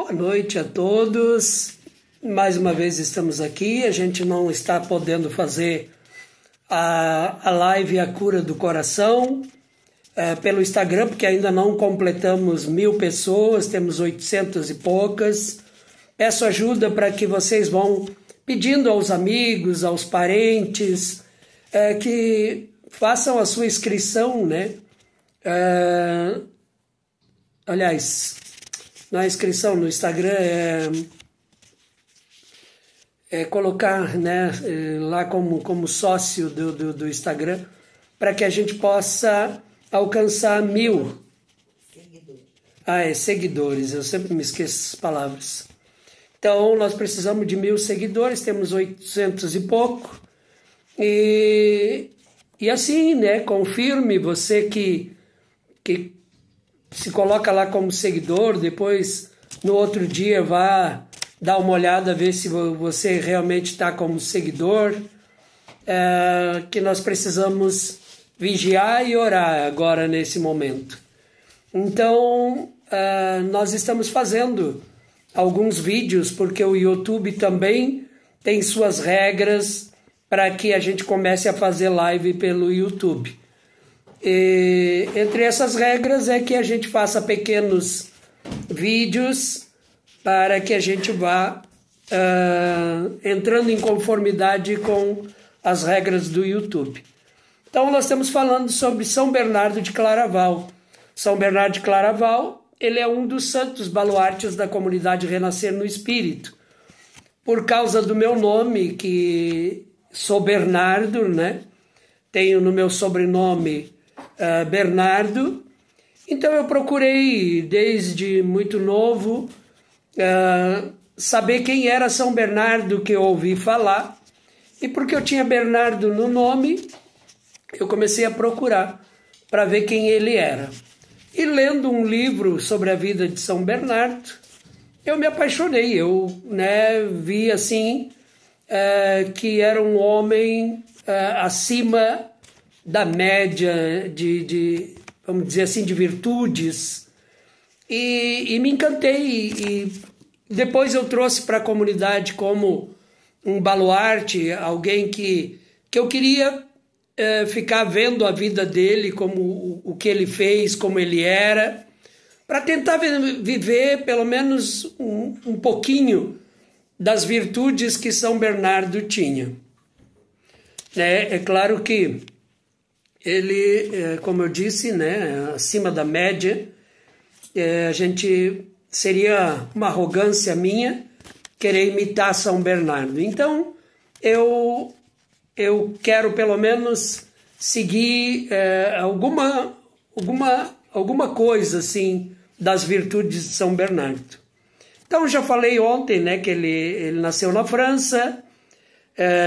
Boa noite a todos. Mais uma vez estamos aqui. A gente não está podendo fazer a live A Cura do Coração pelo Instagram, porque ainda não completamos 1000 pessoas, temos 800 e poucas. Peço ajuda para que vocês vão pedindo aos amigos, aos parentes, que façam a sua inscrição, né? Aliás, na inscrição no Instagram é colocar, né, lá como sócio do Instagram, para que a gente possa alcançar 1000 seguidores. Eu sempre me esqueço essas palavras. Então, nós precisamos de 1000 seguidores, temos 800 e pouco. E assim, né, confirme você que se coloca lá como seguidor, depois no outro dia vá dar uma olhada, ver se você realmente está como seguidor, que nós precisamos vigiar e orar agora nesse momento. Então, nós estamos fazendo alguns vídeos, porque o YouTube também tem suas regras para que a gente comece a fazer live pelo YouTube. E entre essas regras é que a gente faça pequenos vídeos para que a gente vá entrando em conformidade com as regras do YouTube. Então nós estamos falando sobre São Bernardo de Claraval. São Bernardo de Claraval, ele é um dos santos baluartes da comunidade Renascer no Espírito. Por causa do meu nome, que sou Bernardo, né? Tenho no meu sobrenome Bernardo, então eu procurei desde muito novo saber quem era São Bernardo, que eu ouvi falar, e porque eu tinha Bernardo no nome, eu comecei a procurar para ver quem ele era. E lendo um livro sobre a vida de São Bernardo, eu me apaixonei, eu vi assim que era um homem acima da média de vamos dizer assim, de virtudes, e me encantei, e depois eu trouxe para a comunidade como um baluarte, alguém que eu queria ficar vendo a vida dele, como o que ele fez, como ele era, para tentar viver pelo menos um pouquinho das virtudes que São Bernardo tinha. É claro que ele, como eu disse, né, acima da média, a gente seria uma arrogância minha querer imitar São Bernardo. Então, eu quero pelo menos seguir alguma coisa assim das virtudes de São Bernardo. Então, já falei ontem, né, que ele nasceu na França,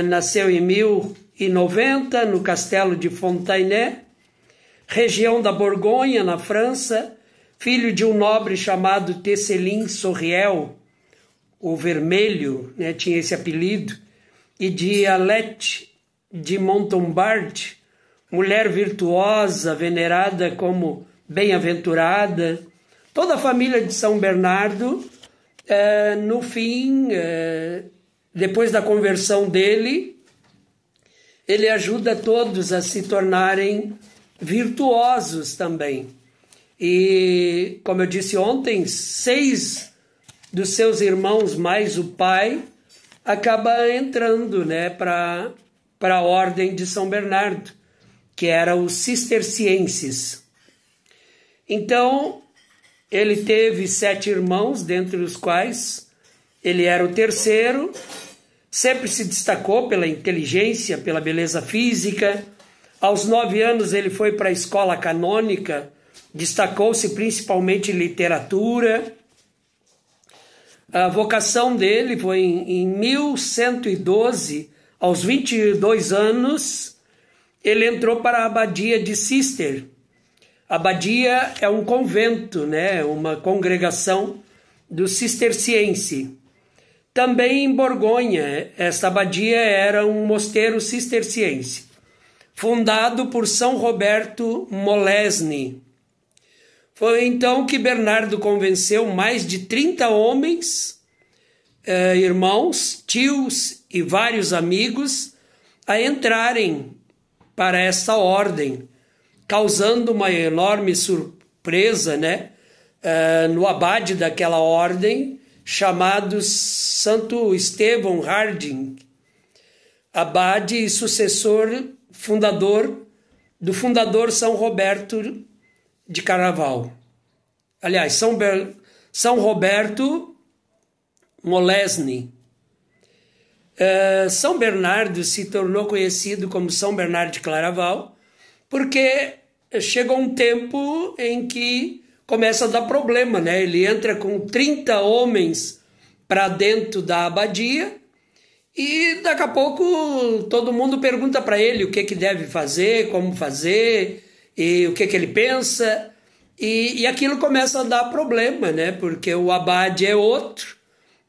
nasceu em 1090 no castelo de Fontainebleau, região da Borgonha, na França, filho de um nobre chamado Tesselin Sorriel, o Vermelho, né, tinha esse apelido, e de Alette de Montombard, mulher virtuosa, venerada como bem-aventurada. Toda a família de São Bernardo, no fim, depois da conversão dele, ele ajuda todos a se tornarem virtuosos também. E, como eu disse ontem, 6 dos seus irmãos, mais o pai, acaba entrando, né, para a ordem de São Bernardo, que era os cistercienses. Então, ele teve 7 irmãos, dentre os quais ele era o terceiro. Sempre se destacou pela inteligência, pela beleza física. Aos 9 anos ele foi para a escola canônica, destacou-se principalmente em literatura. A vocação dele foi em 1112, aos 22 anos, ele entrou para a abadia de Cister. A abadia é um convento, né, uma congregação do cisterciense. Também em Borgonha, esta abadia era um mosteiro cisterciense, fundado por São Roberto Molesni. Foi então que Bernardo convenceu mais de 30 homens, irmãos, tios e vários amigos a entrarem para essa ordem, causando uma enorme surpresa, né, no abade daquela ordem, chamado Santo Estevão Harding, abade e sucessor do fundador São Roberto de Carnaval. Aliás, São Roberto Molesni. São Bernardo se tornou conhecido como São Bernardo de Claraval porque chegou um tempo em que começa a dar problema, né? Ele entra com 30 homens para dentro da abadia e daqui a pouco todo mundo pergunta para ele o que deve fazer, como fazer e o que ele pensa. E aquilo começa a dar problema, né? Porque o abade é outro,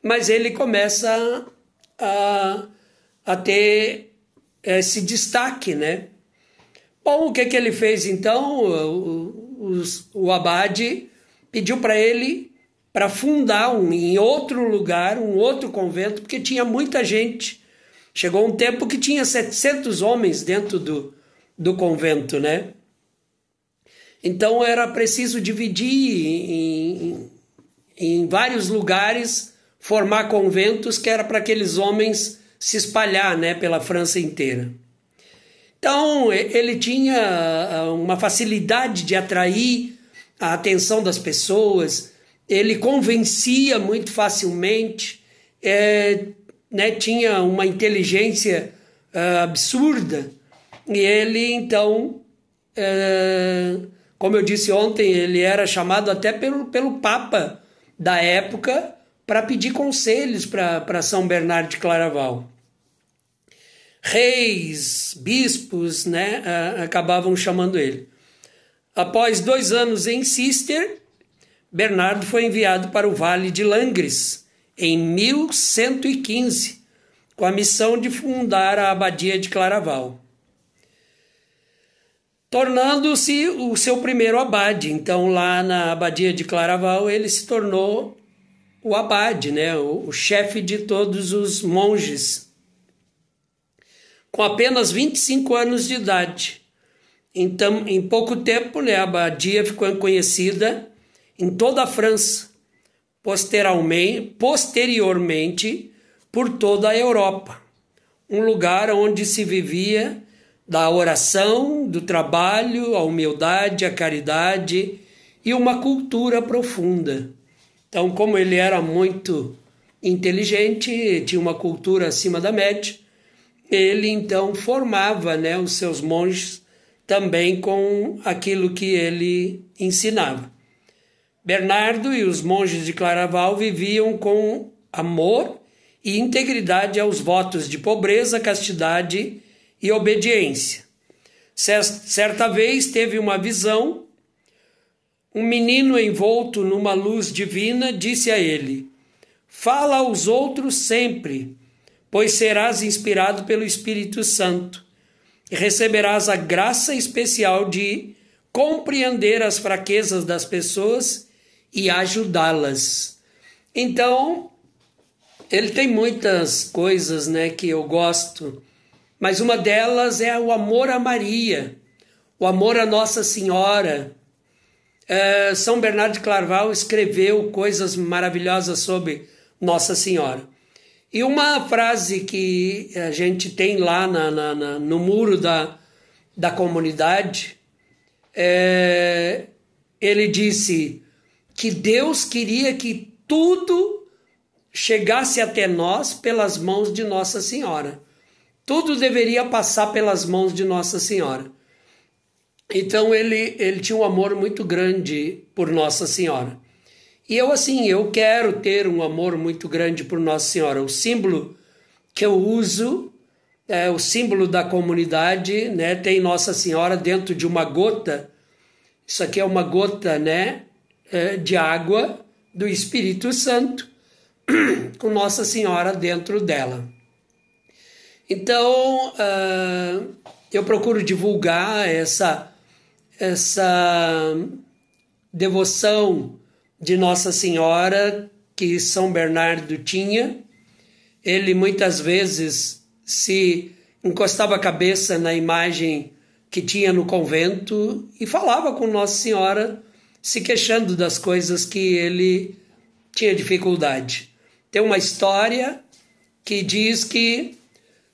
mas ele começa a ter esse destaque, né? Bom, o que ele fez então? O abade pediu para ele para fundar em outro lugar, um outro convento, porque tinha muita gente. Chegou um tempo que tinha 700 homens dentro do convento, né? Então era preciso dividir em vários lugares, formar conventos que era para aqueles homens se espalhar, né, pela França inteira. Então ele tinha uma facilidade de atrair a atenção das pessoas, ele convencia muito facilmente, né, tinha uma inteligência absurda, e ele então, como eu disse ontem, ele era chamado até pelo Papa da época para pedir conselhos para São Bernardo de Claraval. Reis, bispos, né, acabavam chamando ele. Após 2 anos em Cister, Bernardo foi enviado para o Vale de Langres, em 1115, com a missão de fundar a Abadia de Claraval, tornando-se o seu primeiro abade. Então, lá na Abadia de Claraval, ele se tornou o abade, né, o chefe de todos os monges, com apenas 25 anos de idade. Então, em pouco tempo, né, a abadia ficou conhecida em toda a França, posteriormente por toda a Europa, um lugar onde se vivia da oração, do trabalho, a humildade, a caridade e uma cultura profunda. Então, como ele era muito inteligente, tinha uma cultura acima da média, ele então formava, né, os seus monges também com aquilo que ele ensinava. Bernardo e os monges de Claraval viviam com amor e integridade aos votos de pobreza, castidade e obediência. Certa vez teve uma visão, um menino envolto numa luz divina disse a ele: "Fala aos outros sempre, pois serás inspirado pelo Espírito Santo e receberás a graça especial de compreender as fraquezas das pessoas e ajudá-las." Então, ele tem muitas coisas, né, que eu gosto, mas uma delas é o amor a Maria, o amor a Nossa Senhora. São Bernardo de Claraval escreveu coisas maravilhosas sobre Nossa Senhora. E uma frase que a gente tem lá no muro da comunidade, ele disse que Deus queria que tudo chegasse até nós pelas mãos de Nossa Senhora. Tudo deveria passar pelas mãos de Nossa Senhora. Então ele tinha um amor muito grande por Nossa Senhora. E eu quero ter um amor muito grande por Nossa Senhora. O símbolo que eu uso é o símbolo da comunidade, né? Tem Nossa Senhora dentro de uma gota. Isso aqui é uma gota, né, de água do Espírito Santo, com Nossa Senhora dentro dela. Então, eu procuro divulgar essa devoção de Nossa Senhora que São Bernardo tinha. Ele muitas vezes se encostava a cabeça na imagem que tinha no convento e falava com Nossa Senhora, se queixando das coisas que ele tinha dificuldade. Tem uma história que diz que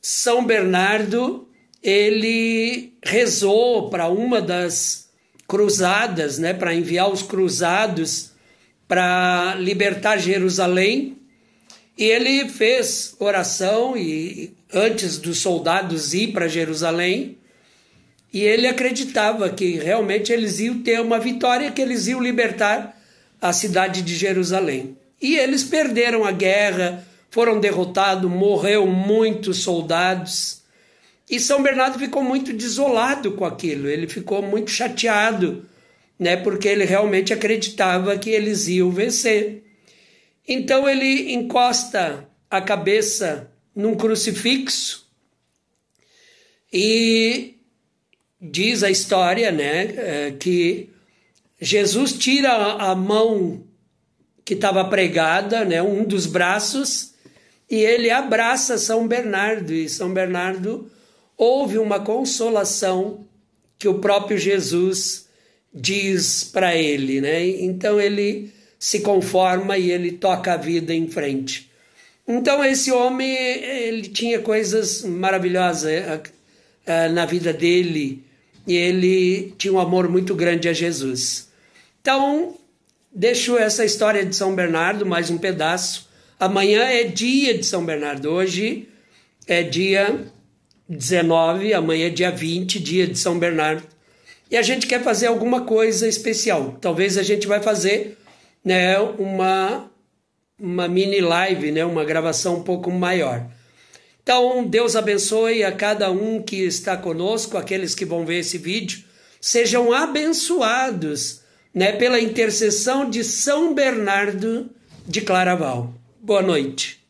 São Bernardo, ele rezou para uma das cruzadas, né, para enviar os cruzados para libertar Jerusalém, e ele fez oração e antes dos soldados ir para Jerusalém, e ele acreditava que realmente eles iam ter uma vitória, que eles iam libertar a cidade de Jerusalém. E eles perderam a guerra, foram derrotados, morreu muitos soldados. E São Bernardo ficou muito desolado com aquilo, ele ficou muito chateado, né, porque ele realmente acreditava que eles iam vencer. Então ele encosta a cabeça num crucifixo e diz a história, né, que Jesus tira a mão que estava pregada, né, um dos braços, e ele abraça São Bernardo, e São Bernardo ouve uma consolação que o próprio Jesus diz para ele, né? Então ele se conforma e ele toca a vida em frente. Então esse homem, ele tinha coisas maravilhosas na vida dele, e ele tinha um amor muito grande a Jesus. Então, deixo essa história de São Bernardo, mais um pedaço. Amanhã é dia de São Bernardo, hoje é dia 19, amanhã é dia 20, dia de São Bernardo. E a gente quer fazer alguma coisa especial. Talvez a gente vai fazer, né, uma mini live, né, uma gravação um pouco maior. Então, Deus abençoe a cada um que está conosco, aqueles que vão ver esse vídeo, sejam abençoados, né, pela intercessão de São Bernardo de Claraval. Boa noite.